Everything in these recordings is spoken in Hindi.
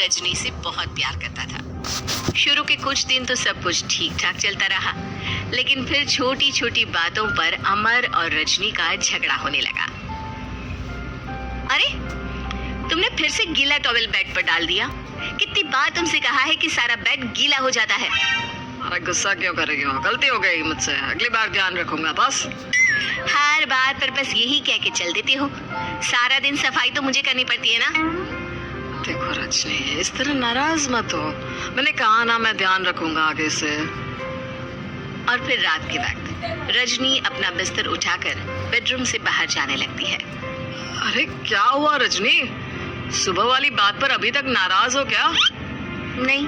रजनी से बहुत प्यार करता था। शुरू के कुछ दिन तो सब कुछ ठीक ठाक चलता रहा, लेकिन फिर छोटी छोटी बातों पर अमर और रजनी का झगड़ा होने लगा। अरे, तुमने फिर से गीला टॉवेल बेड पर डाल दिया। कितनी बार तुमसे कहा है कि सारा बेड गीला हो जाता है। अरे गुस्सा क्यों कर रही हो? गलती हो गई मुझसे, अगली बार ध्यान रखूंगा। बस हर बात पर बस यही कह के चल देते हो। सारा दिन सफाई तो मुझे करनी पड़ती है ना। देखो रजनी, इस तरह नाराज मत हो। मैंने कहा ना, मैं ध्यान रखूंगा आगे से। और फिर रात के वक्त रजनी अपना बिस्तर उठाकर बेडरूम से बाहर जाने लगती है। अरे क्या हुआ रजनी? सुबह वाली बात पर अभी तक नाराज हो क्या? नहीं,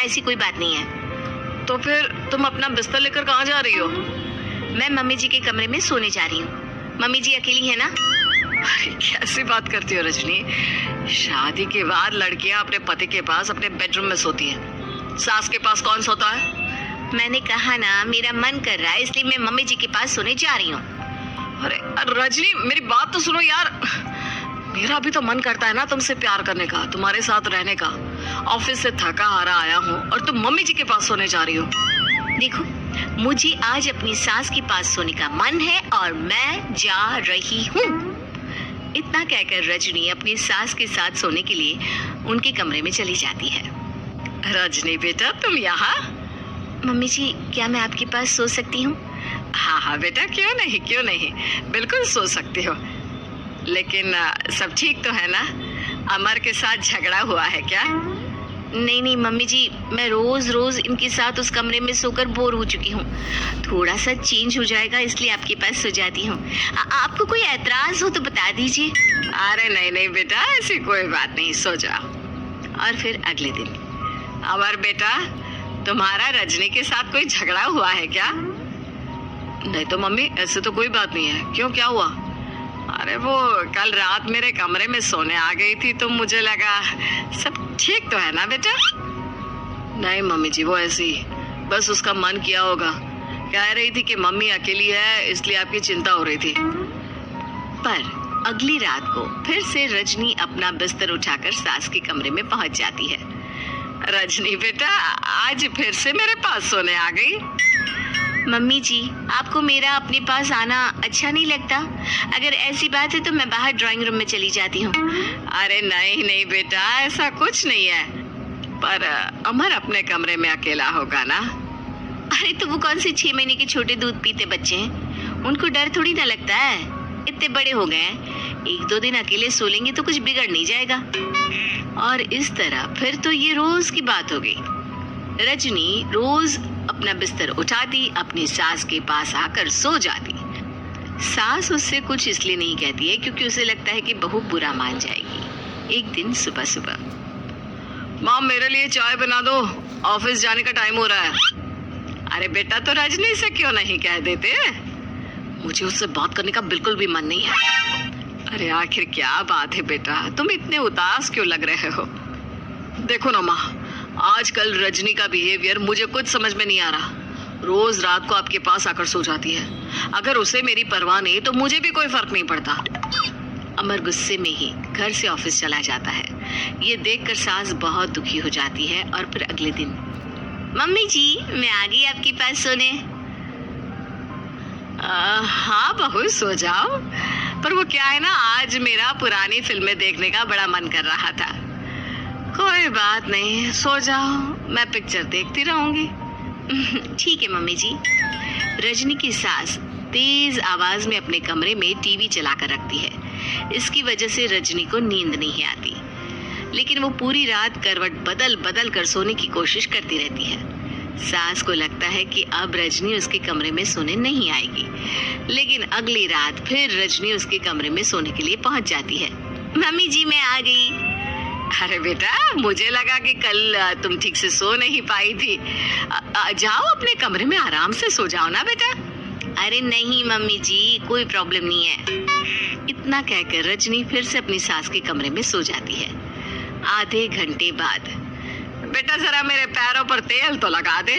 ऐसी कोई बात नहीं है। तो फिर तुम अपना बिस्तर लेकर कहाँ जा रही हो? मैं मम्मी जी के कमरे में सोने जा रही हूँ। मम्मी जी अकेली है ना। अरे कैसी बात करती हो रजनी? शादी के बाद लड़कियां अपने पति के पास अपने बेडरूम में सोती हैं। सास के पास कौन सोता है? मैंने कहा ना, मेरा मन कर रहा है, इसलिए मैं मम्मी जी के पास सोने जा रही हूँ। अरे रजनी, मेरी बात तो सुनो यार। मेरा भी तो मन करता है ना तुमसे प्यार करने का, तुम्हारे साथ रहने का। ऑफिस से थका हारा आया हूँ और तुम मम्मी जी के पास सोने जा रही हो। देखो, मुझे आज अपनी सास के पास सोने का मन है और मैं जा रही हूँ। इतना कहकर रजनी अपनी सास के साथ सोने के लिए उनके कमरे में चली जाती है। रजनी बेटा, तुम यहाँ? मम्मी जी, क्या मैं आपके पास सो सकती हूँ? हाँ हाँ बेटा, क्यों नहीं, क्यों नहीं, बिल्कुल सो सकती हो। लेकिन सब ठीक तो है ना? अमर के साथ झगड़ा हुआ है क्या? नहीं नहीं मम्मी जी, मैं रोज रोज इनके साथ उस कमरे में सोकर बोर हो चुकी हूँ। थोड़ा सा चेंज हो जाएगा, इसलिए आपके पास सो जाती हूँ। आपको कोई एतराज हो तो बता दीजिए। अरे नहीं नहीं बेटा, ऐसी कोई बात नहीं, सो जाओ। और फिर अगले दिन। अमर बेटा, तुम्हारा रजनी के साथ कोई झगड़ा हुआ है क्या? नहीं तो मम्मी, ऐसे तो कोई बात नहीं है। क्यों, क्या हुआ? अरे वो कल रात मेरे कमरे में सोने आ गई थी तो मुझे लगा सब ठीक तो है ना बेटा? नहीं मम्मी जी, वो ऐसी बस उसका मन किया होगा। कह रही थी कि मम्मी अकेली है, इसलिए आपकी चिंता हो रही थी। पर अगली रात को फिर से रजनी अपना बिस्तर उठाकर सास के कमरे में पहुंच जाती है। रजनी बेटा, आज फिर से मेरे पास सोने आ गई। मम्मी जी, आपको मेरा अपने पास आना अच्छा नहीं लगता? अगर ऐसी बात है तो मैं बाहर ड्राइंग रूम में चली जाती हूँ। अरे नहीं नहीं बेटा, ऐसा कुछ नहीं है। पर अमर अपने कमरे में अकेला होगा ना? अरे तो वो कौन से 6 महीने के छोटे दूध पीते बच्चे हैं? उनको डर थोड़ी ना लगता है। इतने बड़े हो गए हैं, 1-2 दिन अकेले सो लेंगे तो कुछ बिगड़ नहीं जाएगा। और इस तरह फिर तो ये रोज की बात हो गई। रजनी रोज अपना बिस्तर उठाती, अपनी सास के पास आकर सो जाती। सास उससे कुछ इसलिए नहीं कहती है क्योंकि उसे लगता है कि बहू बुरा मान जाएगी। एक दिन सुबह सुबह, माँ मेरे लिए चाय बना दो, ऑफिस जाने का टाइम हो रहा है। अरे बेटा, तो रजनी से क्यों नहीं कह देते? मुझे उससे बात करने का बिल्कुल भी मन नहीं है। अरे आखिर क्या बात है बेटा, तुम इतने उदास क्यों लग रहे हो? देखो ना माँ, आजकल रजनी का बिहेवियर मुझे कुछ समझ में नहीं आ रहा। रोज रात को आपके पास आकर सो जाती है। अगर उसे मेरी परवाह नहीं तो मुझे भी कोई फर्क नहीं पड़ता। अमर गुस्से में ही घर से ऑफिस चला जाता है। ये देखकर सास बहुत दुखी हो जाती है। और फिर अगले दिन, मम्मी जी, मैं आ गई आपके पास सोने। हाँ बहू, सो जाओ। पर वो क्या है ना, आज मेरा पुरानी फिल्में देखने का बड़ा मन कर रहा था। कोई बात नहीं, सो जाओ, मैं पिक्चर देखती रहूंगी। ठीक है मम्मी जी। रजनी की सास तेज आवाज में अपने कमरे में टीवी चलाकर रखती है। इसकी वजह से रजनी को नींद नहीं आती, लेकिन वो पूरी रात करवट बदल बदल कर सोने की कोशिश करती रहती है। सास को लगता है कि अब रजनी उसके कमरे में सोने नहीं आएगी, लेकिन अगली रात फिर रजनी उसके कमरे में सोने के लिए पहुंच जाती है। मम्मी जी, मैं आ गई। अरे बेटा, मुझे लगा कि कल तुम ठीक से सो नहीं पाई थी। जाओ अपने कमरे में आराम से सो जाओ ना बेटा। अरे नहीं मम्मी जी, कोई प्रॉब्लम नहीं है। इतना कहकर रजनी फिर से अपनी सास के कमरे में सो जाती है। आधे घंटे बाद, बेटा जरा मेरे पैरों पर तेल तो लगा दे।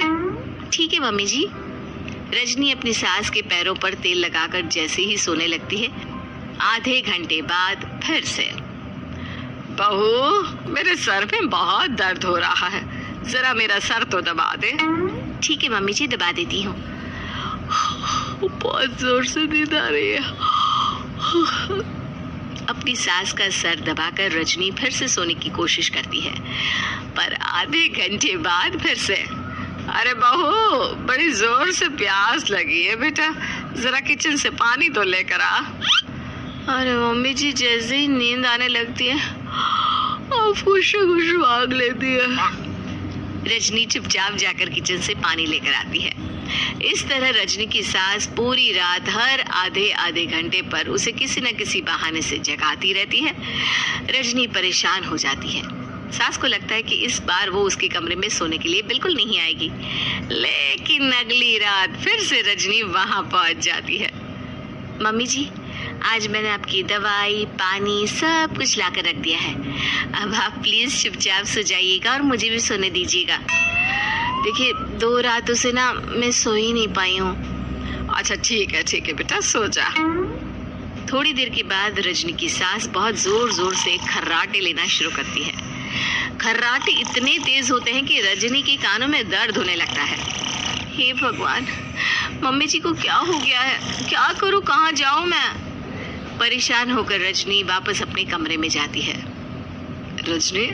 ठीक है मम्मी जी। रजनी अपनी सास के पैरों पर तेल लगाकर जैसे ही सोने लगती है, आधे घंटे बाद फिर से, बहू, मेरे सर में बहुत दर्द हो रहा है, जरा मेरा सर तो दबा दे। ठीक है मम्मी जी, दबा देती हूँ। बहुत जोर से नींद आ रही है। अपनी सास का सर दबाकर रजनी फिर से सोने की कोशिश करती है, पर आधे घंटे बाद फिर से। अरे बहू, बड़ी जोर से प्यास लगी है बेटा, जरा किचन से पानी तो लेकर आ। अरे मम्मी जी, जैसे ही नींद आने लगती है खुशबू आग लेती है। रजनी चुपचाप जाकर किचन से पानी लेकर आती है। इस तरह रजनी की सास पूरी रात हर आधे आधे घंटे पर उसे किसी न किसी बहाने से जगाती रहती है। रजनी परेशान हो जाती है। सास को लगता है कि इस बार वो उसके कमरे में सोने के लिए बिल्कुल नहीं आएगी, लेकिन अगली रात फिर से रजनी वहां पहुंच जाती है। मम्मी जी, आज मैंने आपकी दवाई, पानी सब कुछ लाकर रख दिया है। अब आप प्लीज चुपचाप सो जाइएगा और मुझे भी सोने दीजिएगा। देखिए, 2 रातों से ना मैं सो ही नहीं पाई हूँ। अच्छा ठीक है बेटा, सो जा। थोड़ी देर के बाद रजनी की सास बहुत जोर जोर से खर्राटे लेना शुरू करती है। खर्राटे इतने तेज होते हैं कि रजनी के कानों में दर्द होने लगता है। हे भगवान, मम्मी जी को क्या हो गया है? क्या करूं, कहाँ जाऊं मैं? परेशान होकर रजनी वापस अपने कमरे में जाती है। रजनी,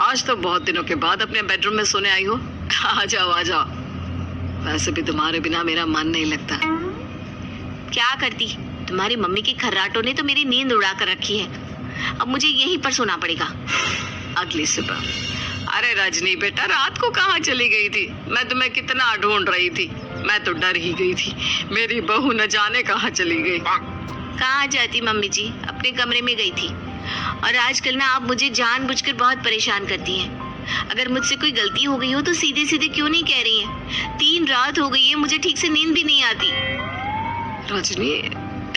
आज तो बहुत दिनों के बाद अपने बेडरूम में सोने आई हो। आ जाओ। वैसे भी तुम्हारे बिना मेरा मन नहीं लगता। क्या करती, तुम्हारी मम्मी के खर्राटों ने तो मेरी नींद उड़ा कर रखी है। अब मुझे यहीं पर सोना पड़ेगा। अगली सुबह। अरे रजनी बेटा, रात को कहाँ चली गई थी? मैं तुम्हें कितना ढूंढ रही थी। मैं तो डर ही गई थी, मेरी बहू न जाने कहाँ चली गई। कहाँ जाती मम्मी जी, अपने कमरे में गई थी। और आजकल ना आप मुझे जानबूझकर बहुत परेशान करती हैं। अगर मुझसे कोई गलती हो गई हो तो सीधे सीधे क्यों नहीं कह रही हैं? 3 रात हो गई है, मुझे ठीक से नींद भी नहीं आती। रजनी,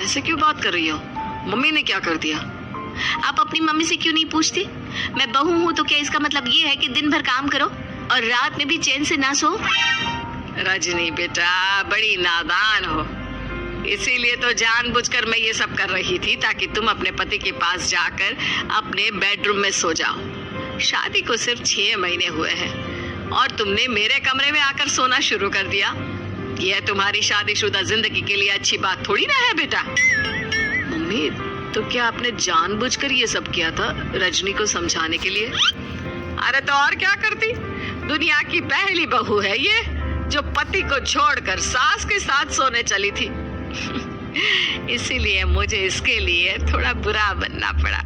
ऐसे क्यों बात कर रही हो? मम्मी ने क्या कर दिया? आप अपनी मम्मी से क्यों नहीं पूछती? मैं बहू हूँ तो क्या इसका मतलब ये है कि दिन भर काम करो और रात में भी चैन से ना सो? रजनी बेटा, बड़ी नादान हो। इसीलिए तो जानबूझकर मैं ये सब कर रही थी, ताकि तुम अपने पति के पास जाकर अपने बेडरूम में सो जाओ। शादी को सिर्फ 6 महीने हुए हैं और तुमने मेरे कमरे में आकर सोना शुरू कर दिया। यह तुम्हारी शादीशुदा जिंदगी के लिए अच्छी बात थोड़ी ना है बेटा। मम्मी, तो क्या आपने जानबूझकर ये सब किया था रजनी को समझाने के लिए? अरे तो और क्या करती? दुनिया की पहली बहू है ये, जो पति को छोड़कर सास के साथ सोने चली थी। इसीलिए मुझे इसके लिए थोड़ा बुरा बनना पड़ा।